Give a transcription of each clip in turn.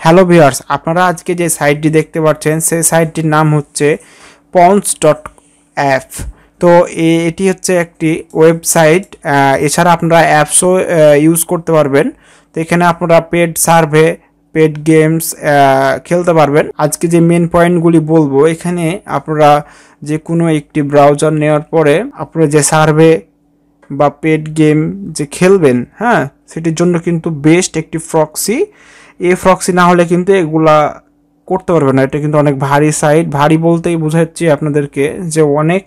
Hello viewers, আপনারা আজকে যে সাইটটি দেখতে পাচ্ছেন সেই সাইটটির নাম হচ্ছে pawns.app। তো এটি হচ্ছে একটি ওয়েবসাইট। এছাড়া আপনারা অ্যাপসও ইউজ করতে পারবেন। তো এখানে আপনারা পেড সার্ভে, পেড গেমস খেলতে পারবেন। আজকে যে মেন পয়েন্টগুলি বলবো, এখানে আপনারা যে কোনো একটি ব্রাউজার নেওয়ার পরে আপনারা যে সার্ভে বা পেড গেম যে খেলবেন, হ্যাঁ, সেটির জন্য কিন্তু বেস্ট একটি প্রক্সি। এই প্রক্সি না হলে কিন্তু এগুলা করতে পারবে না। এটা কিন্তু অনেক ভারী সাইট। ভারী বলতেই বোঝাচ্ছি আপনাদেরকে যে অনেক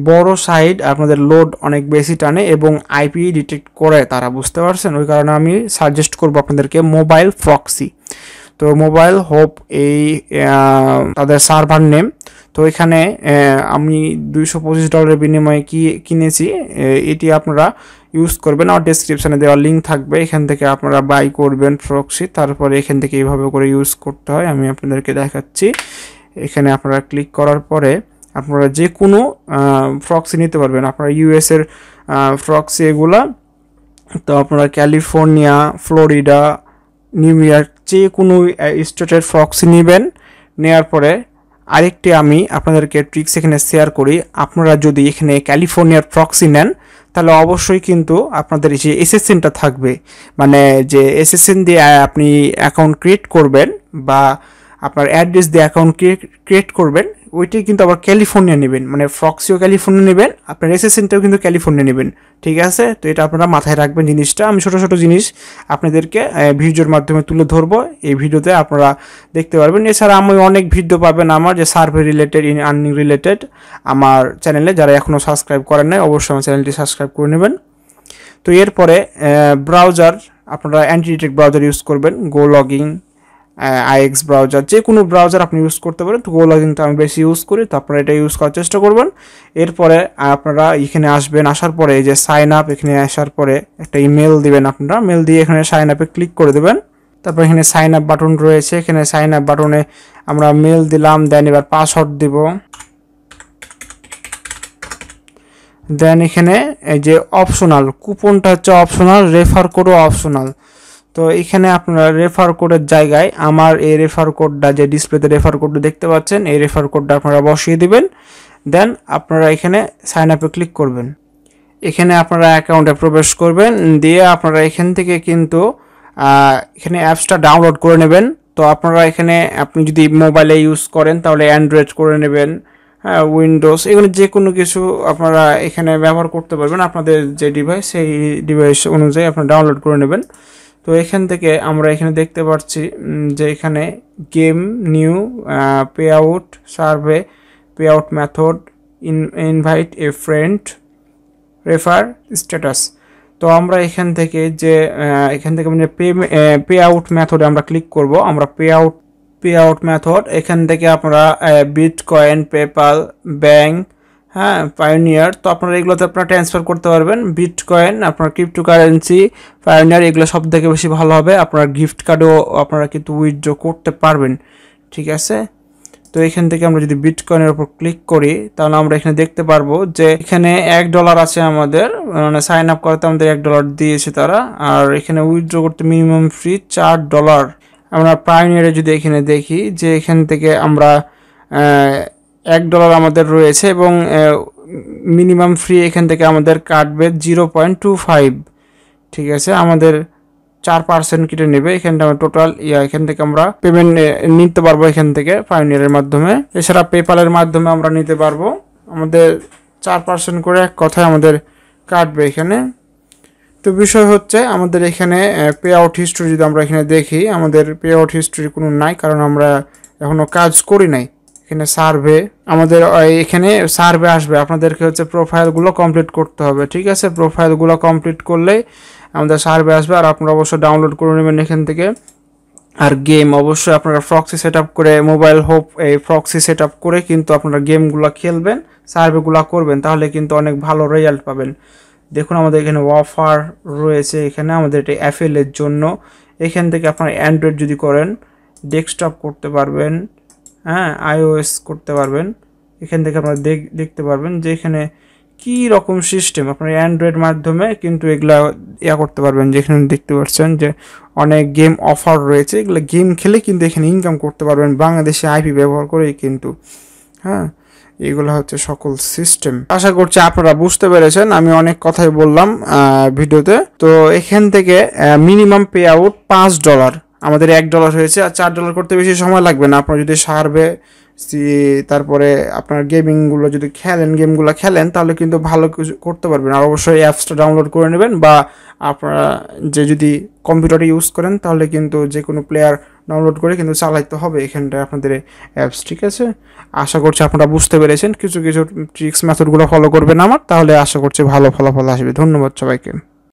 বড় সাইট, আপনাদের লোড অনেক বেশি টানে এবং আইপি ডিটেক্ট করে তারা, বুঝতে পারছেন? ওই কারণে আমি সাজেস্ট করবো আপনাদেরকে মোবাইল প্রক্সি। তো মোবাইল হোপ এই তাদের সার্ভার নেম। তো এখানে আমি $225 বিনিময়ে কিনেছি। এটি আপনারা ইউজ করবেন। আর ডেসক্রিপশানে দেওয়া লিঙ্ক থাকবে, এখান থেকে আপনারা বাই করবেন প্রক্সি। তারপরে এখান থেকে এইভাবে করে ইউজ করতে হয়, আমি আপনাদেরকে দেখাচ্ছি। এখানে আপনারা ক্লিক করার পরে আপনারা যে কোনো প্রক্সি নিতে পারবেন। আপনারা ইউএসের প্রক্সি এগুলা। তো আপনারা ক্যালিফোর্নিয়া, ফ্লোরিডা, নিউ ইয়র্ক যে কোনো স্টেটের প্রক্সি নেবেন। নেওয়ার পরে আরেকটি আমি আপনাদেরকে ট্রিক্স এখানে শেয়ার করি। আপনারা যদি এখানে ক্যালিফোর্নিয়ার প্রক্সি নেন তাহলে অবশ্যই কিন্তু আপনাদের যে এসএসএনটা থাকবে, মানে যে এসএসএন দিয়ে আপনি অ্যাকাউন্ট ক্রিয়েট করবেন বা আপনার অ্যাড্রেস দিয়ে অ্যাকাউন্ট ক্রিয়েট করবেন, ওইটাই কিন্তু আবার ক্যালিফোর্নিয়া নেবেন, মানে প্রক্সিও ক্যালিফোর্নিয়া নেবেন, আপনার এসএসএনটাও কিন্তু ক্যালিফোর্নিয়া নেবেন। ঠিক আছে? তো এটা আপনারা মাথায় রাখবেন জিনিসটা। আমি ছোটো ছোটো জিনিস আপনাদেরকে ভিডিওর মাধ্যমে তুলে ধরবো, এই ভিডিওতে আপনারা দেখতে পারবেন। এছাড়া আমি অনেক ভিডিও পাবেন আমার যে সার্ভে রিলেটেড, আর্নিং রিলেটেড, আমার চ্যানেলে। যারা এখনও সাবস্ক্রাইব করেন নাই অবশ্যই আমার চ্যানেলটি সাবস্ক্রাইব করে নেবেন। তো এরপরে ব্রাউজার, আপনারা অ্যান্টি ডিটেক্ট ব্রাউজার ইউজ করবেন। গো লগিং, আইএক্স ব্রাউজার, যে কোনো ব্রাউজার আপনি ইউজ করতে পারেন। তো গো লগিংটা আমি বেশি ইউজ করি, তো আপনারা এটা ইউজ করার চেষ্টা করবেন। এরপরে আপনারা এখানে আসবেন, আসার পরে এই যে সাইন আপ, এখানে আসার পরে একটা ইমেল দিবেন। আপনারা মেল দিয়ে এখানে সাইন আপে ক্লিক করে দেবেন। তারপর এখানে সাইন আপ বাটন রয়েছে, এখানে সাইন আপ বাটনে আমরা মেল দিলাম, দেন এবার পাসওয়ার্ড দিব। দেন এখানে এই যে অপশনাল কুপনটা হচ্ছে অপশনাল, রেফার কোডও অপশনাল। তো এখানে আপনারা রেফার কোডের জায়গায় আমার এই রেফার কোডটা, যে ডিসপ্লেতে রেফার কোডটা দেখতে পাচ্ছেন, এই রেফার কোডটা আপনারা বসিয়ে দিবেন। দেন আপনারা এখানে সাইন আপে ক্লিক করবেন। এখানে আপনারা অ্যাকাউন্টে প্রবেশ করবেন, দিয়ে আপনারা এখান থেকে কিন্তু এখানে অ্যাপসটা ডাউনলোড করে নেবেন। তো আপনারা এখানে, আপনি যদি মোবাইলে ইউজ করেন তাহলে অ্যান্ড্রয়েড করে নেবেন, হ্যাঁ, উইন্ডোজ, এগুলো যে কোনো কিছু আপনারা এখানে ব্যবহার করতে পারবেন। আপনাদের যে ডিভাইস, সেই ডিভাইস অনুযায়ী আপনারা ডাউনলোড করে নেবেন। তো এখান থেকে আমরা এখানে দেখতে পাচ্ছি যে এখানে game, new, pay out, survey, pay out method, invite a friend, refer, status. তো আমরা এখান থেকে যে মানে পে আউট মেথডে আমরা ক্লিক করব। আমরা পে আউট মেথড, এখান থেকে আপনারা বিটকয়েন, পেপাল, ব্যাংক, হ্যাঁ, পায়োনিয়ার, তো আপনারা এগুলোতে আপনারা ট্রান্সফার করতে পারবেন। বিটকয়েন, আপনার ক্রিপ্টোকারেন্সি, পায়োনিয়ার, এগুলো সব থেকে বেশি ভালো হবে। আপনার গিফট কার্ডও আপনারা কিন্তু উইথড্র করতে পারবেন। ঠিক আছে? তো এখান থেকে আমরা যদি বিটকয়েনের উপর ক্লিক করি তাহলে আমরা এখানে দেখতে পারবো যে এখানে $1 আছে আমাদের, মানে সাইন আপ করতে আমাদের $1 দিয়েছে তারা। আর এখানে উইথড্র করতে মিনিমাম ফ্রি $4। আমরা পায়োনিয়ারে যদি এখানে দেখি যে এখান থেকে আমরা $1 আমাদের রয়েছে এবং মিনিমাম ফ্রি এখান থেকে আমাদের কাটবে 0.25। ঠিক আছে? আমাদের 4% কেটে নেবে। এখানটা আমরা টোটাল এখান থেকে আমরা পেমেন্ট নিতে পারবো এখান থেকে পায়োনিয়ারের মাধ্যমে। এছাড়া পেপালের মাধ্যমে আমরা নিতে পারবো। আমাদের 4% করে এক কথায় আমাদের কাটবে এখানে। তো বিষয় হচ্ছে আমাদের এখানে পে আউট হিস্ট্রি যদি আমরা এখানে দেখি, আমাদের পে আউট হিস্ট্রি কোনো নাই, কারণ আমরা এখনও কাজ করি নাই। এখানে সার্ভে, আমাদের এখানে সার্ভে আসবে, আপনাদেরকে হচ্ছে প্রোফাইলগুলো কমপ্লিট করতে হবে। ঠিক আছে? প্রোফাইলগুলো কমপ্লিট করলেই আমাদের সার্ভে আসবে। আর আপনারা অবশ্যই ডাউনলোড করে নেবেন এখান থেকে। আর গেম অবশ্যই আপনারা প্রক্সি সেট আপ করে, মোবাইল হোপ এই প্রক্সি সেট আপ করে কিন্তু আপনারা গেমগুলো খেলবেন, সার্ভেগুলো করবেন, তাহলে কিন্তু অনেক ভালো রেজাল্ট পাবেন। দেখুন আমাদের এখানে অফার রয়েছে, এখানে আমাদের এটা অ্যাফেলের জন্য। এখান থেকে আপনারা অ্যান্ড্রয়েড যদি করেন ডেস্কটপ করতে পারবেন, হ্যাঁ, iOS করতে পারবেন। এখান থেকে আপনারা দেখতে পারবেন যে এখানে কি রকম সিস্টেম, আপনার অ্যান্ড্রয়েড মাধ্যমে কিন্তু এগুলা করতে পারবেন। যেখানে দেখতে পাচ্ছেন যে অনেক গেম অফার রয়েছে, এগুলো গেম খেলে কিন্তু এখানে ইনকাম করতে পারবেন বাংলাদেশে আইপি ব্যবহার করেই কিন্তু। হ্যাঁ, এগুলো হচ্ছে সকল সিস্টেম। আশা করছি আপনারা বুঝতে পেরেছেন, আমি অনেক কথাই বললাম ভিডিওতে। তো এখান থেকে মিনিমাম পে আউট $5, আমাদের $1 হয়েছে, আর $4 করতে বেশি সময় লাগবে না। আপনারা যদি সার্ভে তারপরে আপনার গেমিংগুলো যদি গেমগুলো খেলেন তাহলে কিন্তু ভালো কিছু করতে পারবেন। আর অবশ্যই অ্যাপসটা ডাউনলোড করে নেবেন, বা আপনারা যদি কম্পিউটারে ইউজ করেন তাহলে কিন্তু যে কোনো প্লেয়ার ডাউনলোড করে কিন্তু চালাইতে হবে এখানটায় আপনাদের অ্যাপস। ঠিক আছে, আশা করছি আপনারা বুঝতে পেরেছেন। কিছু ট্রিক্স মেথডগুলো ফলো করবেন আমার, তাহলে আশা করছি ভালো ফলাফল আসবে। ধন্যবাদ সবাইকে।